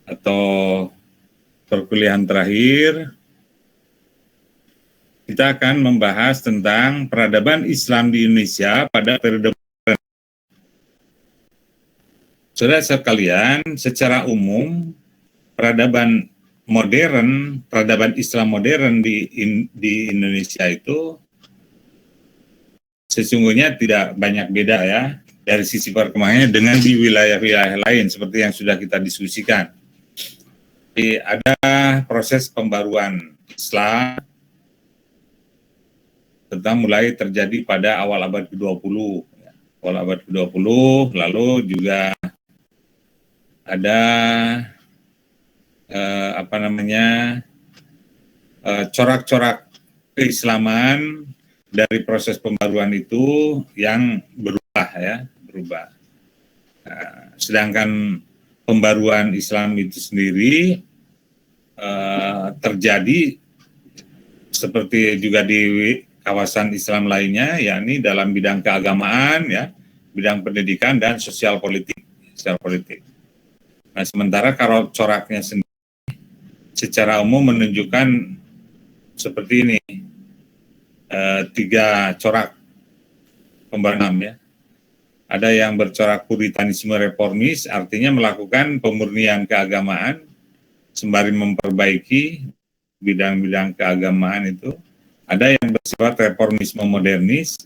atau perkuliahan terakhir, kita akan membahas tentang peradaban Islam di Indonesia pada periode modern. Saudara sekalian, secara umum peradaban Islam modern di Indonesia itu sesungguhnya tidak banyak beda ya dari sisi perkembangannya dengan di wilayah-wilayah lain seperti yang sudah kita diskusikan. Jadi ada proses pembaruan Islam tentang mulai terjadi pada awal abad ke-20. Awal abad ke-20, lalu juga ada corak-corak keislaman dari proses pembaruan itu yang berubah. Sedangkan pembaruan Islam itu sendiri terjadi seperti juga di kawasan Islam lainnya, yakni dalam bidang keagamaan, ya, bidang pendidikan dan sosial politik. Nah, sementara kalau coraknya sendiri secara umum menunjukkan seperti ini, 3 corak pembaruan, ya. Ada yang bercorak puritanisme reformis, artinya melakukan pemurnian keagamaan sembari memperbaiki bidang-bidang keagamaan itu. Ada yang bersifat reformisme modernis,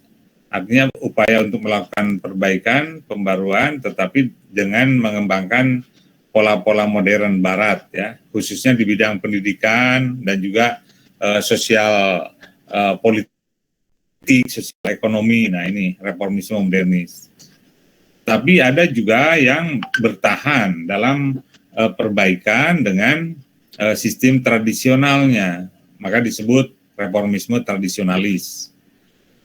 artinya upaya untuk melakukan perbaikan, pembaruan, tetapi dengan mengembangkan pola-pola modern Barat, ya, khususnya di bidang pendidikan dan juga sosial politik, sosial ekonomi. Nah, ini reformisme modernis. Tapi ada juga yang bertahan dalam perbaikan dengan sistem tradisionalnya, maka disebut reformisme tradisionalis.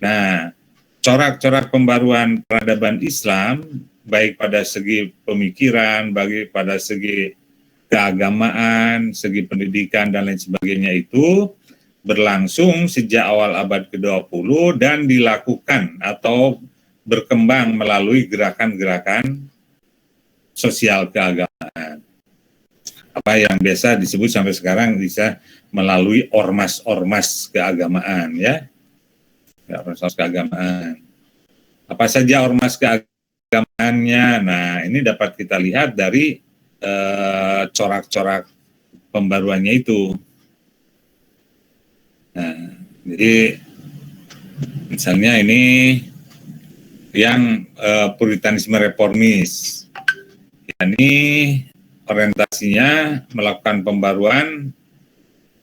Nah, corak-corak pembaruan peradaban Islam, baik pada segi pemikiran, baik pada segi keagamaan, segi pendidikan, dan lain sebagainya itu berlangsung sejak awal abad ke-20 dan dilakukan atau berkembang melalui gerakan-gerakan sosial keagamaan. Apa yang biasa disebut sampai sekarang bisa melalui ormas-ormas keagamaan, ya. Ormas keagamaan. Apa saja ormas keagamaannya? Nah, ini dapat kita lihat dari corak-corak pembaruannya itu. Nah, jadi misalnya ini yang puritanisme reformis, yakni orientasinya melakukan pembaruan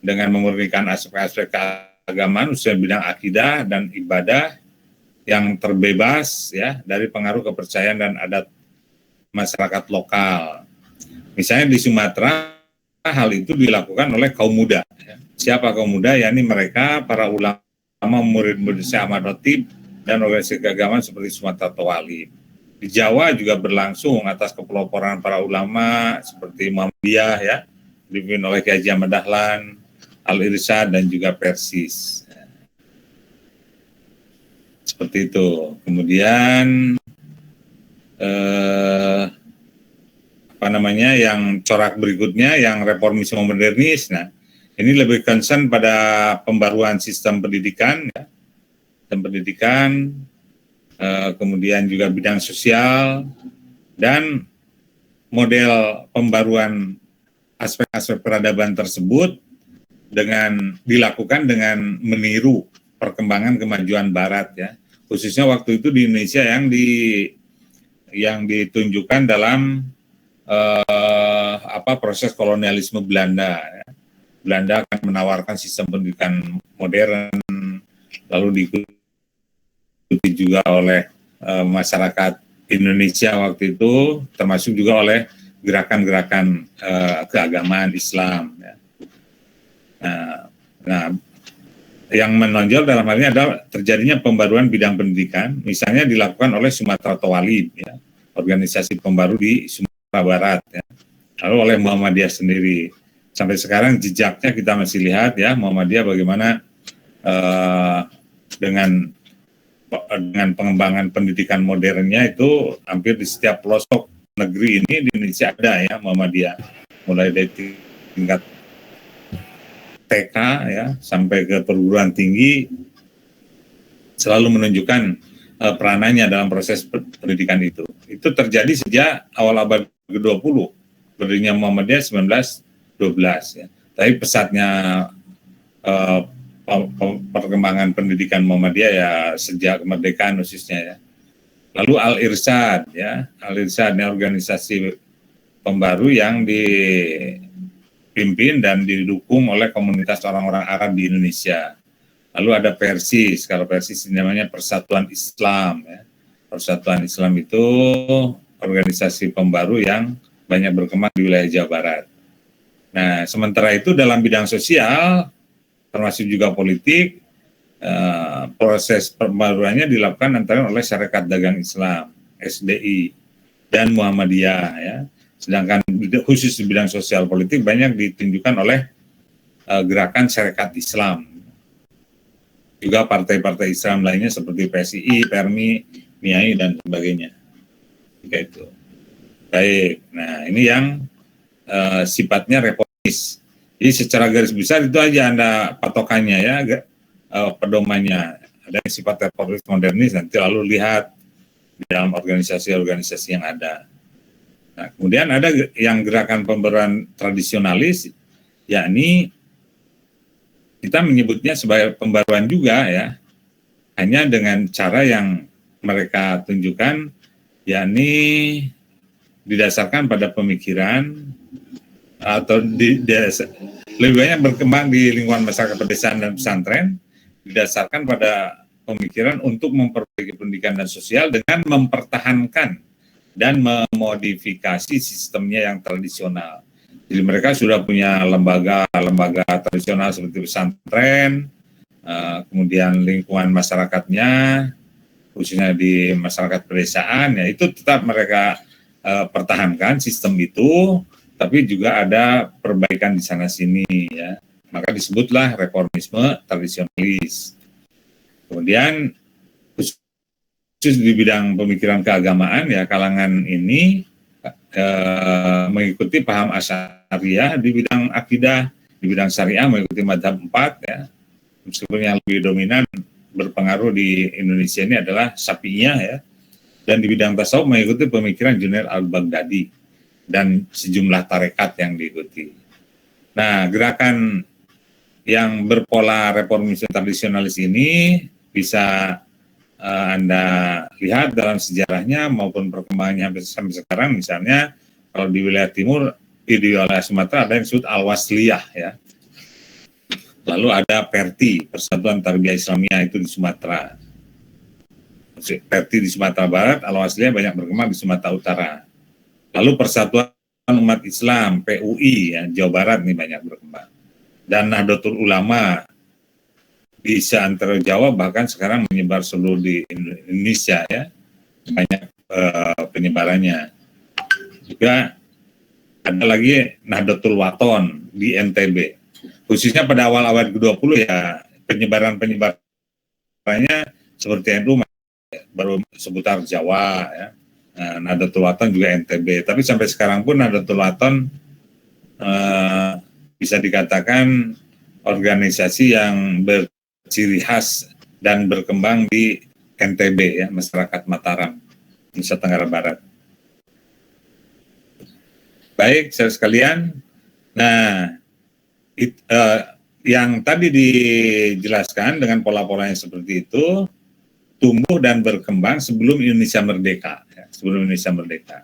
dengan memurnikan aspek-aspek keagamaan khususnya bidang akidah dan ibadah yang terbebas, ya, dari pengaruh kepercayaan dan adat masyarakat lokal. Misalnya di Sumatera hal itu dilakukan oleh kaum muda. Siapa kaum muda? Yakni mereka para ulama, murid-murid Syekh Ahmad Khatib dan organisasi keagamaan seperti Sumatera Tawalib. Di Jawa juga berlangsung atas kepeloporan para ulama seperti Muhammadiyah, ya, dipimpin oleh Kiai Haji Ahmad Dahlan, Al-Irsyad dan juga Persis. Seperti itu. Kemudian yang corak berikutnya yang reformisme modernis. Nah, ini lebih concern pada pembaruan sistem pendidikan, ya. Sistem pendidikan, kemudian juga bidang sosial, dan model pembaruan aspek-aspek peradaban tersebut dilakukan dengan meniru perkembangan kemajuan Barat, ya, khususnya waktu itu di Indonesia yang ditunjukkan dalam proses kolonialisme Belanda, ya. Belanda akan menawarkan sistem pendidikan modern, lalu diikuti juga oleh masyarakat Indonesia waktu itu, termasuk juga oleh gerakan-gerakan keagamaan Islam, ya. Nah, yang menonjol dalam hal ini adalah terjadinya pembaruan bidang pendidikan, misalnya dilakukan oleh Sumatera Tawalib, ya, organisasi pembaru di Sumatera Barat, ya. Lalu oleh Muhammadiyah sendiri. Sampai sekarang jejaknya kita masih lihat, ya, Muhammadiyah bagaimana dengan pengembangan pendidikan modernnya itu hampir di setiap pelosok negeri ini di Indonesia ada, ya, Muhammadiyah. mulai dari tingkat TK ya sampai ke perguruan tinggi selalu menunjukkan peranannya dalam proses pendidikan itu. Itu terjadi sejak awal abad ke-20, berdirinya Muhammadiyah 1912 ya. Tapi pesatnya perkembangan pendidikan Muhammadiyah ya sejak kemerdekaan khususnya ya. Lalu Al-Irsyad ya, Al-Irsyad ini organisasi pembaru yang dipimpin dan didukung oleh komunitas orang-orang Arab di Indonesia. Lalu ada Persis, kalau Persis namanya Persatuan Islam ya. Persatuan Islam itu organisasi pembaru yang banyak berkembang di wilayah Jawa Barat. Nah, sementara itu dalam bidang sosial, termasuk juga politik, proses pembaruannya dilakukan antara oleh Syarikat Dagang Islam, SDI, dan Muhammadiyah ya. Sedangkan khusus di bidang sosial politik banyak ditunjukkan oleh gerakan Syarikat Islam. Juga partai-partai Islam lainnya seperti PSI, PERMI, MIAI, dan sebagainya. Kayak itu. Baik, nah ini yang sifatnya reformis. Jadi secara garis besar itu aja Anda patokannya ya, pedomannya. Ada yang sifat reformis modernis, nanti lalu lihat di dalam organisasi-organisasi yang ada. Nah, kemudian ada yang gerakan pembaruan tradisionalis, yakni kita menyebutnya sebagai pembaruan juga ya, hanya dengan cara yang mereka tunjukkan, yakni didasarkan pada pemikiran atau lebih banyak berkembang di lingkungan masyarakat pedesaan dan pesantren, didasarkan pada pemikiran untuk memperbaiki pendidikan dan sosial dengan mempertahankan dan memodifikasi sistemnya yang tradisional. Jadi mereka sudah punya lembaga tradisional seperti pesantren, kemudian lingkungan masyarakatnya, khususnya di masyarakat pedesaan, ya itu tetap mereka pertahankan sistem itu, tapi juga ada perbaikan di sana sini, ya. Maka disebutlah reformisme tradisionalis. Kemudian khusus di bidang pemikiran keagamaan, ya kalangan ini mengikuti paham Asy'ariyah di bidang akidah, di bidang syariah mengikuti mazhab 4 ya. Meskipun yang lebih dominan berpengaruh di Indonesia ini adalah Syafi'iyah ya. Dan di bidang tasawuf mengikuti pemikiran Junaid al-Baghdadi dan sejumlah tarekat yang diikuti. Nah, gerakan yang berpola reformisme tradisionalis ini bisa Anda lihat dalam sejarahnya maupun perkembangannya sampai sekarang. Misalnya kalau di wilayah timur, di wilayah Sumatera ada yang disebut Al-Wasliyah ya. Lalu ada PERTI, Persatuan Tarbiyah Islamiyah, itu di Sumatera. PERTI di Sumatera Barat, Al-Wasliyah banyak berkembang di Sumatera Utara. Lalu Persatuan Umat Islam, PUI ya, Jawa Barat nih banyak berkembang. Dan Nahdlatul Ulama di seantero Jawa, bahkan sekarang menyebar seluruh di Indonesia ya, banyak penyebarannya. Juga ada lagi Nahdlatul Wathon di NTB, khususnya pada awal abad ke-20 ya, penyebarannya seperti NU baru seputar Jawa ya. Nahdlatul Wathon juga NTB, tapi sampai sekarang pun Nahdlatul Wathon bisa dikatakan organisasi yang ciri khas dan berkembang di NTB ya, masyarakat Mataram, Nusa Tenggara Barat. Baik, saudara sekalian. Nah, yang tadi dijelaskan dengan pola-polanya seperti itu tumbuh dan berkembang sebelum Indonesia merdeka, ya, sebelum Indonesia merdeka.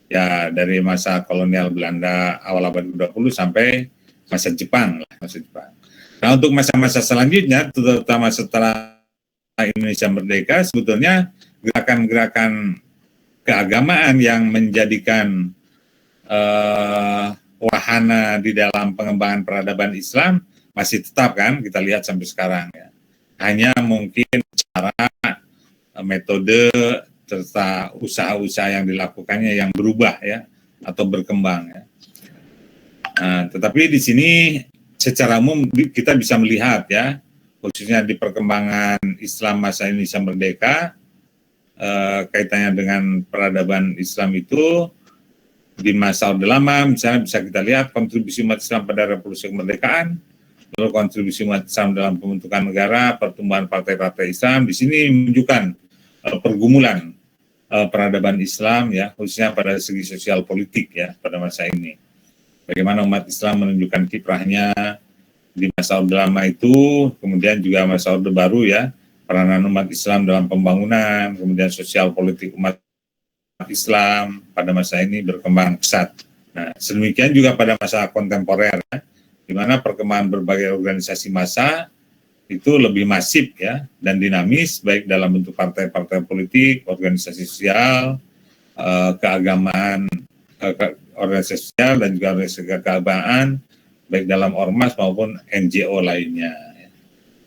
Ya, dari masa kolonial Belanda awal abad ke-20 sampai masa Jepang lah, masa Jepang. Nah, untuk masa-masa selanjutnya, terutama setelah Indonesia merdeka, sebetulnya gerakan-gerakan keagamaan yang menjadikan wahana di dalam pengembangan peradaban Islam masih tetap kan, kita lihat sampai sekarang ya. Hanya mungkin cara, metode, serta usaha-usaha yang dilakukannya yang berubah ya, atau berkembang ya. Nah, tetapi di sini secara umum kita bisa melihat ya, khususnya di perkembangan Islam masa Indonesia merdeka, kaitannya dengan peradaban Islam itu di masa Orde Lama, misalnya bisa kita lihat kontribusi umat Islam pada revolusi kemerdekaan, lalu kontribusi umat Islam dalam pembentukan negara, pertumbuhan partai-partai Islam. Di sini menunjukkan pergumulan peradaban Islam, ya, khususnya pada segi sosial politik, ya, pada masa ini. Bagaimana umat Islam menunjukkan kiprahnya di masa Orde Lama itu, kemudian juga masa Orde Baru, ya, peranan umat Islam dalam pembangunan, kemudian sosial politik umat Islam pada masa ini berkembang pesat. Nah, sedemikian juga pada masa kontemporer, ya, di mana perkembangan berbagai organisasi massa itu lebih masif, ya, dan dinamis, baik dalam bentuk partai-partai politik, organisasi sosial, keagamaan, organisasi sosial, dan juga organisasi keagamaan, baik dalam ormas maupun NGO lainnya.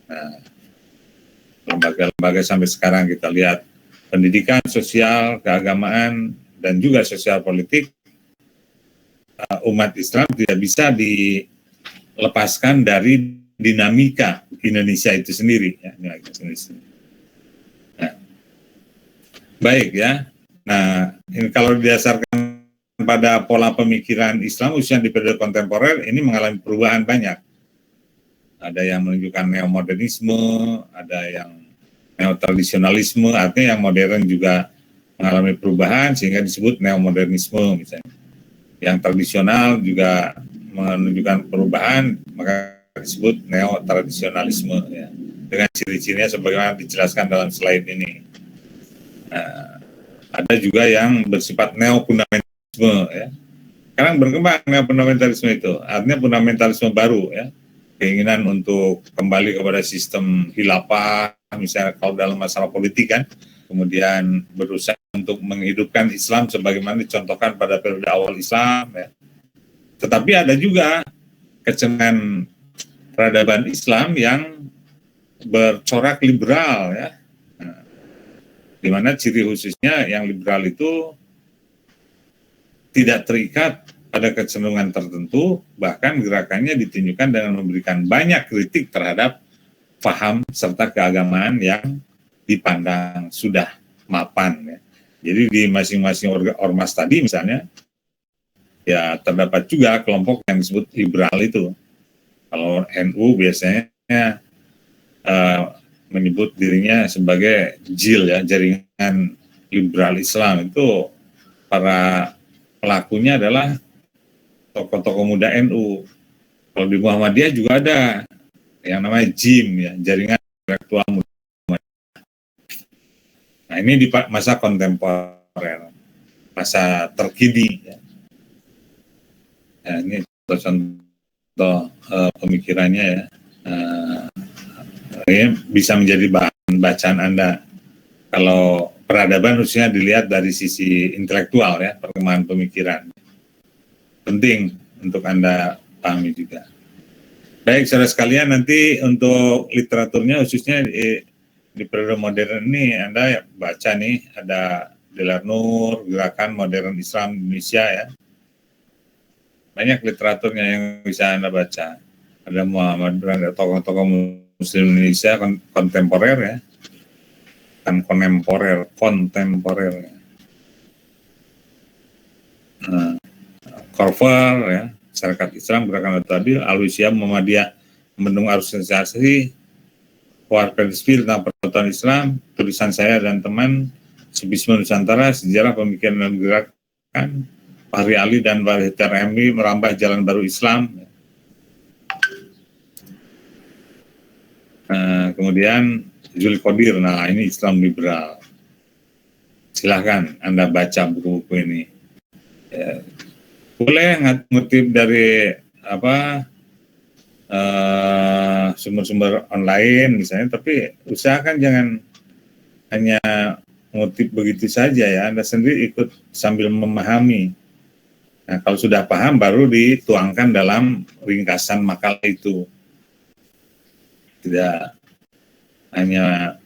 Nah, lembaga-lembaga sampai sekarang kita lihat pendidikan, sosial, keagamaan, dan juga sosial politik, umat Islam tidak bisa dilepaskan dari dinamika Indonesia itu sendiri. Ya, nah, baik, ya. Nah, ini kalau didasarkan pada pola pemikiran Islam khususnya di periode kontemporer ini mengalami perubahan banyak. Ada yang menunjukkan neomodernisme, ada yang neotradisionalisme, artinya yang modern juga mengalami perubahan sehingga disebut neomodernisme misalnya. Yang tradisional juga menunjukkan perubahan, maka disebut neotradisionalisme, ya, dengan ciri-cirinya sebagaimana dijelaskan dalam slide ini. Nah, ada juga yang bersifat neofundamentalisme, ya. Sekarang berkembang neofundamentalisme itu, artinya fundamentalisme baru, ya, keinginan untuk kembali kepada sistem khilafah, misalnya kalau dalam masalah politik kan, kemudian berusaha untuk menghidupkan Islam sebagaimana dicontohkan pada periode awal Islam, ya. Tetapi ada juga kecenderungan peradaban Islam yang bercorak liberal, ya. Nah, di mana ciri khususnya yang liberal itu tidak terikat pada kecenderungan tertentu, bahkan gerakannya ditunjukkan dengan memberikan banyak kritik terhadap paham serta keagamaan yang dipandang sudah mapan, ya. Jadi di masing-masing ormas tadi misalnya, ya terdapat juga kelompok yang disebut liberal itu. Kalau NU biasanya menyebut dirinya sebagai JIL, ya, Jaringan Liberal Islam. Itu para pelakunya adalah tokoh-tokoh muda NU. Kalau di Muhammadiyah juga ada yang namanya JIM, ya, Jaringan Intelektual Muda. Nah, ini di masa kontemporer, masa terkini, ya. Nah, ini contoh pemikirannya, ya. Ini bisa menjadi bahan bacaan Anda. Kalau peradaban khususnya dilihat dari sisi intelektual, ya, perkembangan pemikiran. Penting untuk Anda pahami juga. Baik, saudara sekalian, nanti untuk literaturnya khususnya di periode modern ini Anda baca nih, ada Delar Nur, Gerakan Modern Islam Indonesia, ya. Banyak literaturnya yang bisa Anda baca. Ada Muhammad Branda, tokoh-tokoh Muslim Indonesia kontemporer, ya. Kan kontemporer, ya. Nah, Korver, ya, Masyarakat Islam, Gerakan Adil, Al-Wisya, Muhammadiyah, Mendung Asosiasi, Warga Spirit tentang Persatuan Islam, tulisan saya dan teman, Subisme Nusantara, Sejarah Pemikiran dan Gerakan, Fahri Ali dan Bahtiar Emri, Merambah Jalan Baru Islam. Kemudian Juli Qadir, nah ini Islam liberal. Silahkan Anda baca buku-buku ini. Ya, boleh ngutip dari sumber-sumber online misalnya, tapi usahakan jangan hanya ngutip begitu saja, ya. Anda sendiri ikut sambil memahami. Nah, kalau sudah paham baru dituangkan dalam ringkasan makalah itu. Tidak hanya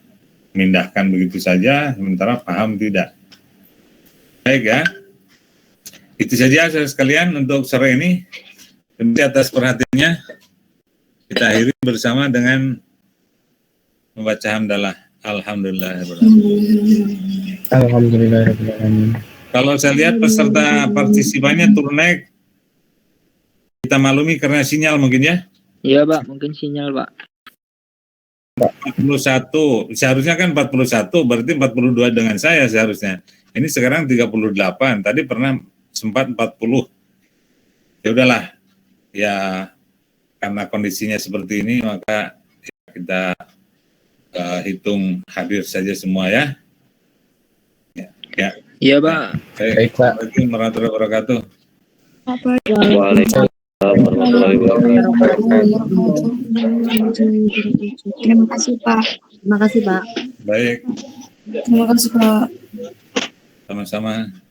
memindahkan begitu saja, sementara paham tidak. Baik, ya. Itu saja saudara sekalian untuk sore ini. Terima kasih atas perhatiannya. Kita akhiri bersama dengan membaca hamdalah. Alhamdulillah. Alhamdulillah. Kalau saya lihat peserta partisipannya turun naik, kita maklumi karena sinyal mungkin ya. Iya Pak, mungkin sinyal Pak. 41, seharusnya kan 41, berarti 42 dengan saya seharusnya. Ini sekarang 38, tadi pernah sempat 40. Ya udahlah, ya karena kondisinya seperti ini, maka kita hitung hadir saja semua ya. Ya. Iya Pak. Baik Pak. Assalamualaikum warahmatullahi wabarakatuh. Waalaikumsalam warahmatullahi wabarakatuh. Terima kasih Pak. Terima kasih Pak. Baik. Terima kasih Pak. Sama-sama.